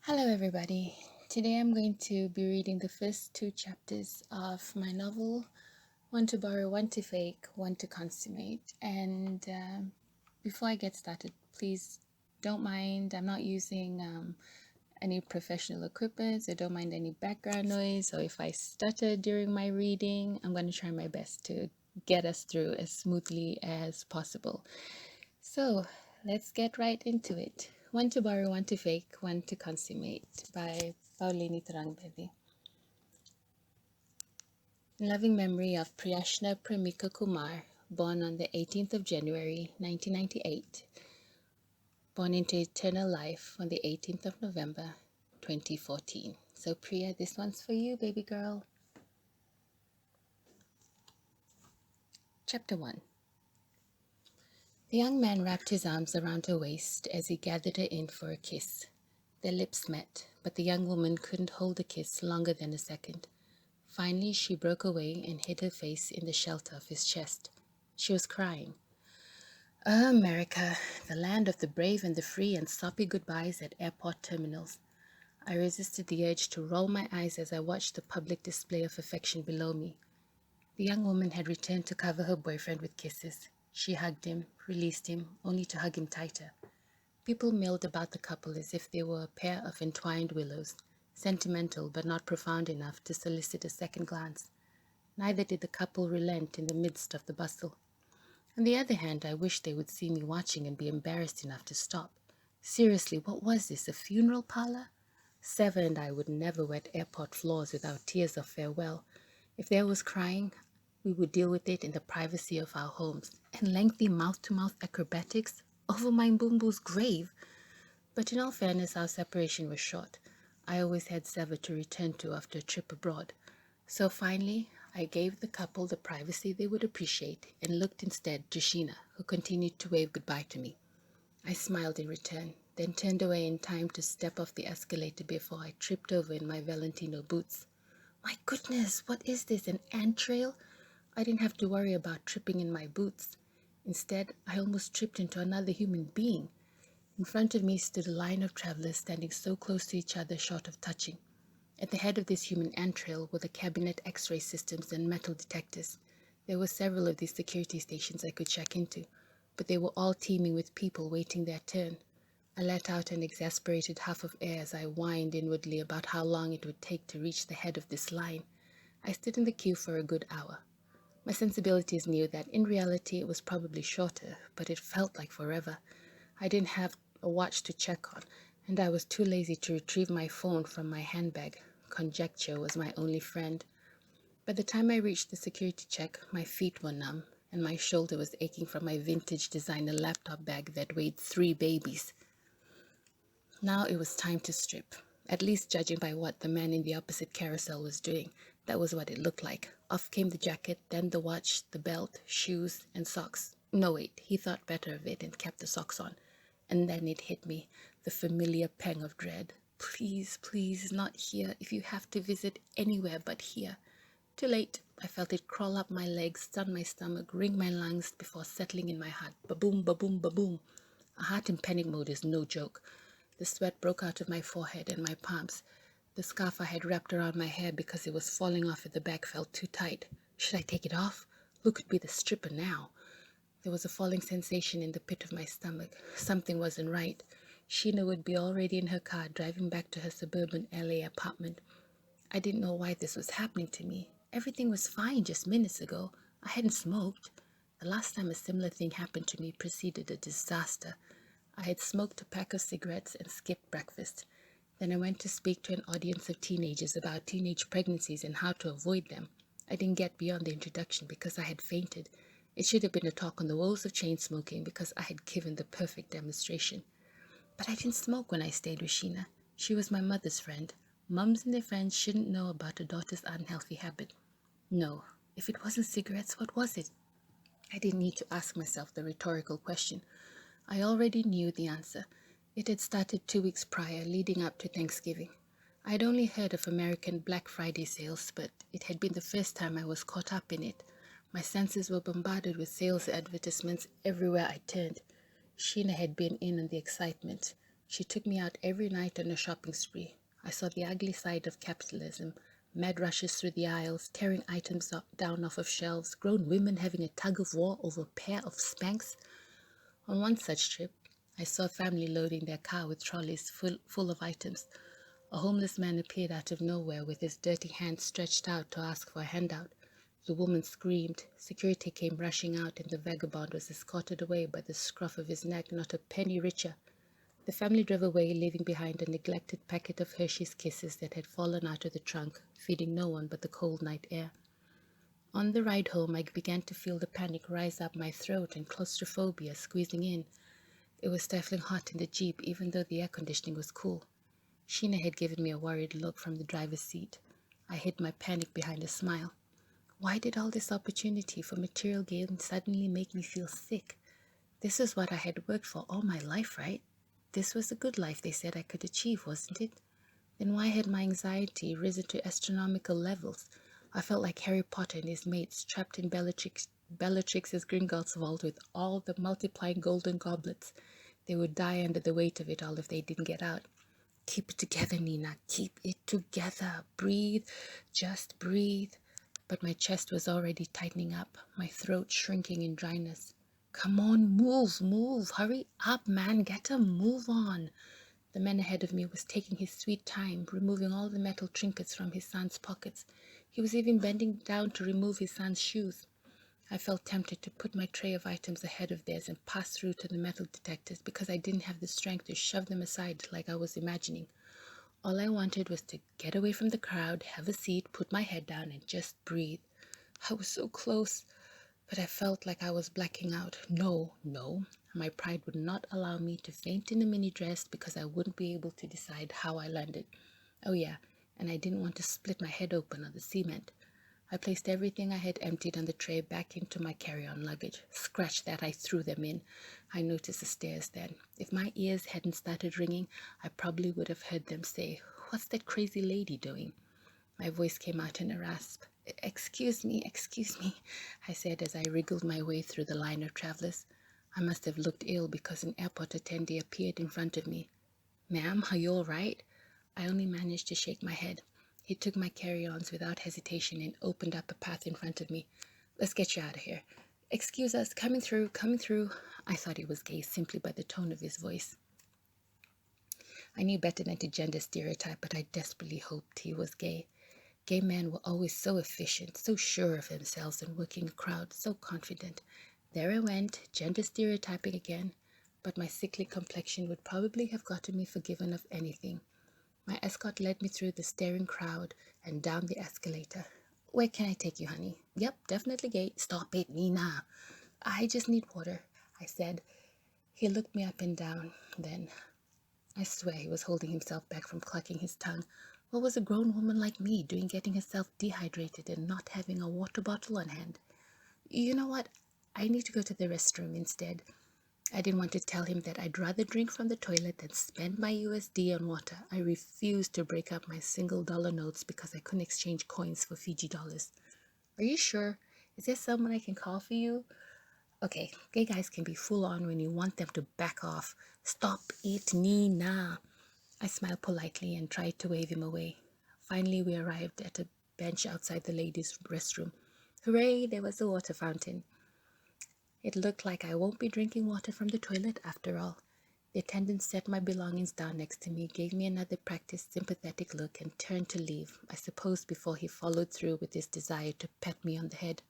Hello, everybody. Today I'm going to be reading the first two chapters of my novel, One to Borrow, One to Fake, One to Consummate. And before I get started, please don't mind, I'm not using any professional equipment, so don't mind any background noise. Or if I stutter during my reading, I'm going to try my best to get us through as smoothly as possible. So let's get right into it. One to borrow, one to fake, one to consummate by Paulini Tarangbedi. In loving memory of Priyashna Premika Kumar, born on the 18th of January 1998, born into eternal life on the 18th of November 2014. So Priya, this one's for you, baby girl. Chapter 1. The young man wrapped his arms around her waist as he gathered her in for a kiss. Their lips met, but the young woman couldn't hold the kiss longer than a second. Finally, she broke away and hid her face in the shelter of his chest. She was crying. America, the land of the brave and the free and soppy goodbyes at airport terminals. I resisted the urge to roll my eyes as I watched the public display of affection below me. The young woman had returned to cover her boyfriend with kisses. She hugged him, released him, only to hug him tighter. People milled about the couple as if they were a pair of entwined willows, sentimental but not profound enough to solicit a second glance. Neither did the couple relent in the midst of the bustle. On the other hand, I wished they would see me watching and be embarrassed enough to stop. Seriously, what was this, a funeral parlor? Seva and I would never wet airport floors without tears of farewell. If there was crying, we would deal with it in the privacy of our homes. And lengthy mouth-to-mouth acrobatics over my Mbumbu's grave. But in all fairness, our separation was short. I always had Seva to return to after a trip abroad. So finally, I gave the couple the privacy they would appreciate and looked instead to Sheena, who continued to wave goodbye to me. I smiled in return, then turned away in time to step off the escalator before I tripped over in my Valentino boots. My goodness, what is this, an ant trail? I didn't have to worry about tripping in my boots. Instead, I almost tripped into another human being. In front of me stood a line of travelers standing so close to each other short of touching. At the head of this human entrail were the cabinet X-ray systems and metal detectors. There were several of these security stations I could check into, but they were all teeming with people waiting their turn. I let out an exasperated huff of air as I whined inwardly about how long it would take to reach the head of this line. I stood in the queue for a good hour. My sensibilities knew that in reality it was probably shorter, but it felt like forever. I didn't have a watch to check on, and I was too lazy to retrieve my phone from my handbag. Conjecture was my only friend. By the time I reached the security check, my feet were numb, and my shoulder was aching from my vintage designer laptop bag that weighed 3 babies. Now it was time to strip. At least judging by what the man in the opposite carousel was doing, that was what it looked like. Off came the jacket, then the watch, the belt, shoes, and socks. No, wait, he thought better of it and kept the socks on. And then it hit me, the familiar pang of dread. Please, please, not here. If you have to visit anywhere but here. Too late. I felt it crawl up my legs, stun my stomach, ring my lungs before settling in my heart. Ba-boom, ba-boom, ba-boom. A heart in panic mode is no joke. The sweat broke out of my forehead and my palms. The scarf I had wrapped around my hair because it was falling off at the back felt too tight. Should I take it off? Who could be the stripper now? There was a falling sensation in the pit of my stomach. Something wasn't right. Sheena would be already in her car driving back to her suburban LA apartment. I didn't know why this was happening to me. Everything was fine just minutes ago. I hadn't smoked. The last time a similar thing happened to me preceded a disaster. I had smoked a pack of cigarettes and skipped breakfast. Then I went to speak to an audience of teenagers about teenage pregnancies and how to avoid them. I didn't get beyond the introduction because I had fainted. It should have been a talk on the woes of chain smoking because I had given the perfect demonstration. But I didn't smoke when I stayed with Sheena. She was my mother's friend. Mums and their friends shouldn't know about a daughter's unhealthy habit. No, if it wasn't cigarettes, what was it? I didn't need to ask myself the rhetorical question. I already knew the answer. It had started 2 weeks prior, leading up to Thanksgiving. I had only heard of American Black Friday sales, but it had been the first time I was caught up in it. My senses were bombarded with sales advertisements everywhere I turned. Sheena had been in on the excitement. She took me out every night on a shopping spree. I saw the ugly side of capitalism, mad rushes through the aisles, tearing items down off of shelves, grown women having a tug of war over a pair of Spanx. On one such trip, I saw a family loading their car with trolleys full of items. A homeless man appeared out of nowhere with his dirty hand stretched out to ask for a handout. The woman screamed. Security came rushing out, and the vagabond was escorted away by the scruff of his neck, not a penny richer. The family drove away, leaving behind a neglected packet of Hershey's Kisses that had fallen out of the trunk, feeding no one but the cold night air. On the ride home, I began to feel the panic rise up my throat and claustrophobia squeezing in. It was stifling hot in the Jeep, even though the air conditioning was cool. Sheena had given me a worried look from the driver's seat. I hid my panic behind a smile. Why did all this opportunity for material gain suddenly make me feel sick? This is what I had worked for all my life, right? This was a good life they said I could achieve, wasn't it? Then why had my anxiety risen to astronomical levels? I felt like Harry Potter and his mates trapped in Bellatrix's Gringotts vault with all the multiplying golden goblets. They would die under the weight of it all if they didn't get out. Keep it together, Nina. Keep it together. Breathe. Just breathe. But my chest was already tightening up, my throat shrinking in dryness. Come on, move. Hurry up, man. Get a move on. The man ahead of me was taking his sweet time, removing all the metal trinkets from his son's pockets. He was even bending down to remove his son's shoes. I felt tempted to put my tray of items ahead of theirs and pass through to the metal detectors because I didn't have the strength to shove them aside like I was imagining. All I wanted was to get away from the crowd, have a seat, put my head down, and just breathe. I was so close, but I felt like I was blacking out. No. My pride would not allow me to faint in a mini dress because I wouldn't be able to decide how I landed. Oh yeah, and I didn't want to split my head open on the cement. I placed everything I had emptied on the tray back into my carry-on luggage. Scratch that, I threw them in. I noticed the stairs then. If my ears hadn't started ringing, I probably would have heard them say, "What's that crazy lady doing?" My voice came out in a rasp. Excuse me, I said as I wriggled my way through the line of travelers. I must have looked ill because an airport attendee appeared in front of me. "Ma'am, are you all right?" I only managed to shake my head. He took my carry-ons without hesitation and opened up a path in front of me. "Let's get you out of here." "Excuse us, coming through. I thought he was gay simply by the tone of his voice. I knew better than to gender stereotype, but I desperately hoped he was gay. Gay men were always so efficient, so sure of themselves and working a crowd, so confident. There I went, gender stereotyping again, but my sickly complexion would probably have gotten me forgiven of anything. My escort led me through the staring crowd and down the escalator. "Where can I take you, honey?" "Yep, definitely gay." "Stop it, Nina." "I just need water," I said. He looked me up and down, then. I swear he was holding himself back from clucking his tongue. What was a grown woman like me doing getting herself dehydrated and not having a water bottle on hand? "You know what? I need to go to the restroom instead." I didn't want to tell him that I'd rather drink from the toilet than spend my USD on water. I refused to break up my single-dollar notes because I couldn't exchange coins for Fiji dollars. "Are you sure? Is there someone I can call for you?" "Okay, gay guys can be full on when you want them to back off." "Stop it, Nina." I smiled politely and tried to wave him away. Finally, we arrived at a bench outside the ladies' restroom. Hooray, there was a water fountain. It looked like I won't be drinking water from the toilet after all. The attendant set my belongings down next to me, gave me another practiced sympathetic look, and turned to leave, I suppose before he followed through with his desire to pat me on the head.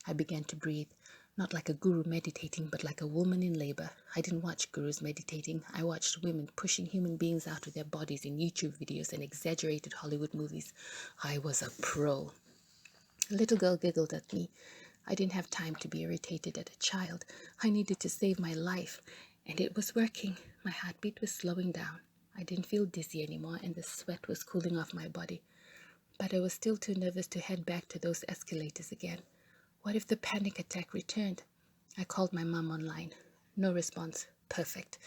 I began to breathe, not like a guru meditating, but like a woman in labor. I didn't watch gurus meditating. I watched women pushing human beings out of their bodies in YouTube videos and exaggerated Hollywood movies. I was a pro. A little girl giggled at me. I didn't have time to be irritated at a child. I needed to save my life, and it was working. My heartbeat was slowing down. I didn't feel dizzy anymore, and the sweat was cooling off my body. But I was still too nervous to head back to those escalators again. What if the panic attack returned? I called my mom online. No response. Perfect.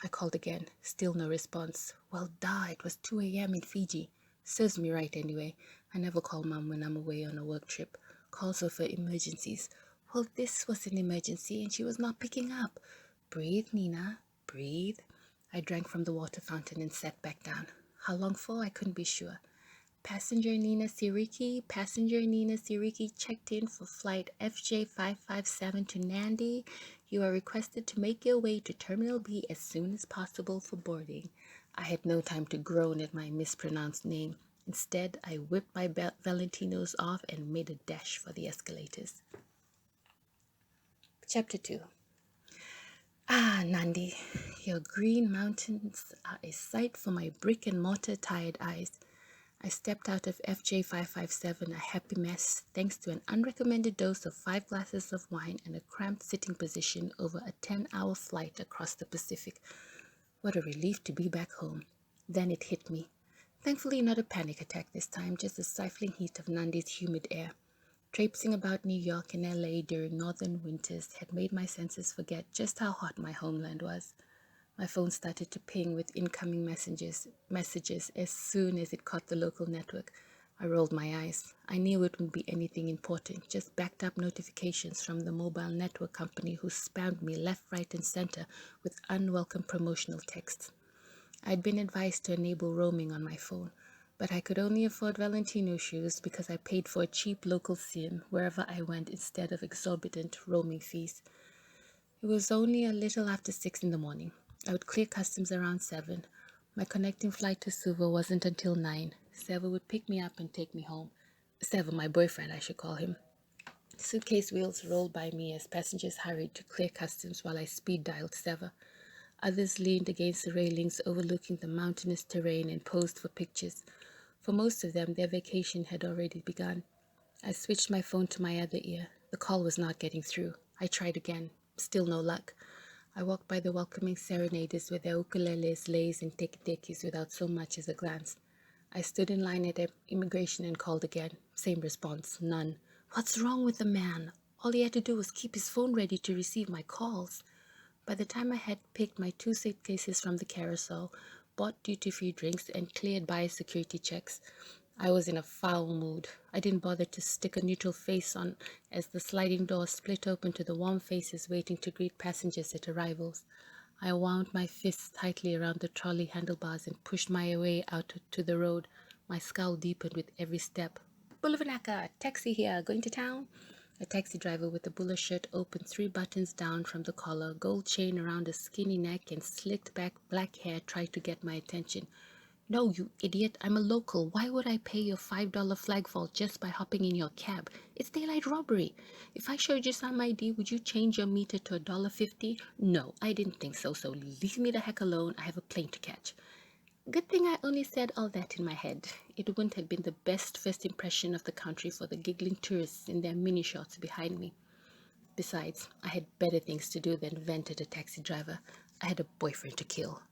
I called again. Still no response. Well, duh, it was 2 a.m. in Fiji. Serves me right anyway. I never call mom when I'm away on a work trip. Calls her for emergencies. Well, this was an emergency and she was not picking up. Breathe, Nina. Breathe. I drank from the water fountain and sat back down. How long for? I couldn't be sure. Passenger Nina Sereki checked in for flight FJ557 to Nandi. You are requested to make your way to Terminal B as soon as possible for boarding. I had no time to groan at my mispronounced name. Instead, I whipped my Valentinos off and made a dash for the escalators. Chapter 2. Ah, Nandi, your green mountains are a sight for my brick and mortar tired eyes. I stepped out of FJ557 a happy mess thanks to an unrecommended dose of 5 glasses of wine and a cramped sitting position over a 10-hour flight across the Pacific. What a relief to be back home. Then it hit me. Thankfully not a panic attack this time, just the stifling heat of Nandi's humid air. Traipsing about New York and LA during northern winters had made my senses forget just how hot my homeland was. My phone started to ping with incoming messages as soon as it caught the local network. I rolled my eyes. I knew it wouldn't be anything important, just backed up notifications from the mobile network company who spammed me left, right, and center with unwelcome promotional texts. I'd been advised to enable roaming on my phone, but I could only afford Valentino shoes because I paid for a cheap local SIM wherever I went instead of exorbitant roaming fees. It was only a little after 6 in the morning. I would clear customs around 7. My connecting flight to Suva wasn't until 9. Seva would pick me up and take me home. Seva, my boyfriend, I should call him. Suitcase wheels rolled by me as passengers hurried to clear customs while I speed-dialed Seva. Others leaned against the railings overlooking the mountainous terrain and posed for pictures. For most of them, their vacation had already begun. I switched my phone to my other ear. The call was not getting through. I tried again. Still no luck. I walked by the welcoming serenaders with their ukuleles, leis, and teki-tekis without so much as a glance. I stood in line at immigration and called again. Same response, none. What's wrong with the man? All he had to do was keep his phone ready to receive my calls. By the time I had picked my 2 suitcases from the carousel, bought duty-free drinks, and cleared biosecurity checks, I was in a foul mood. I didn't bother to stick a neutral face on as the sliding door split open to the warm faces waiting to greet passengers at arrivals. I wound my fists tightly around the trolley handlebars and pushed my way out to the road. My scowl deepened with every step. Bulavanaka, taxi here, going to town? A taxi driver with a bowler shirt open 3 buttons down from the collar, gold chain around a skinny neck, and slicked back black hair tried to get my attention. No, you idiot, I'm a local. Why would I pay your $5 flag vault just by hopping in your cab? It's daylight robbery. If I showed you some ID, would you change your meter to $1.50? No, I didn't think so, so leave me the heck alone. I have a plane to catch. Good thing I only said all that in my head. It wouldn't have been the best first impression of the country for the giggling tourists in their mini shorts behind me. Besides, I had better things to do than vent at a taxi driver. I had a boyfriend to kill.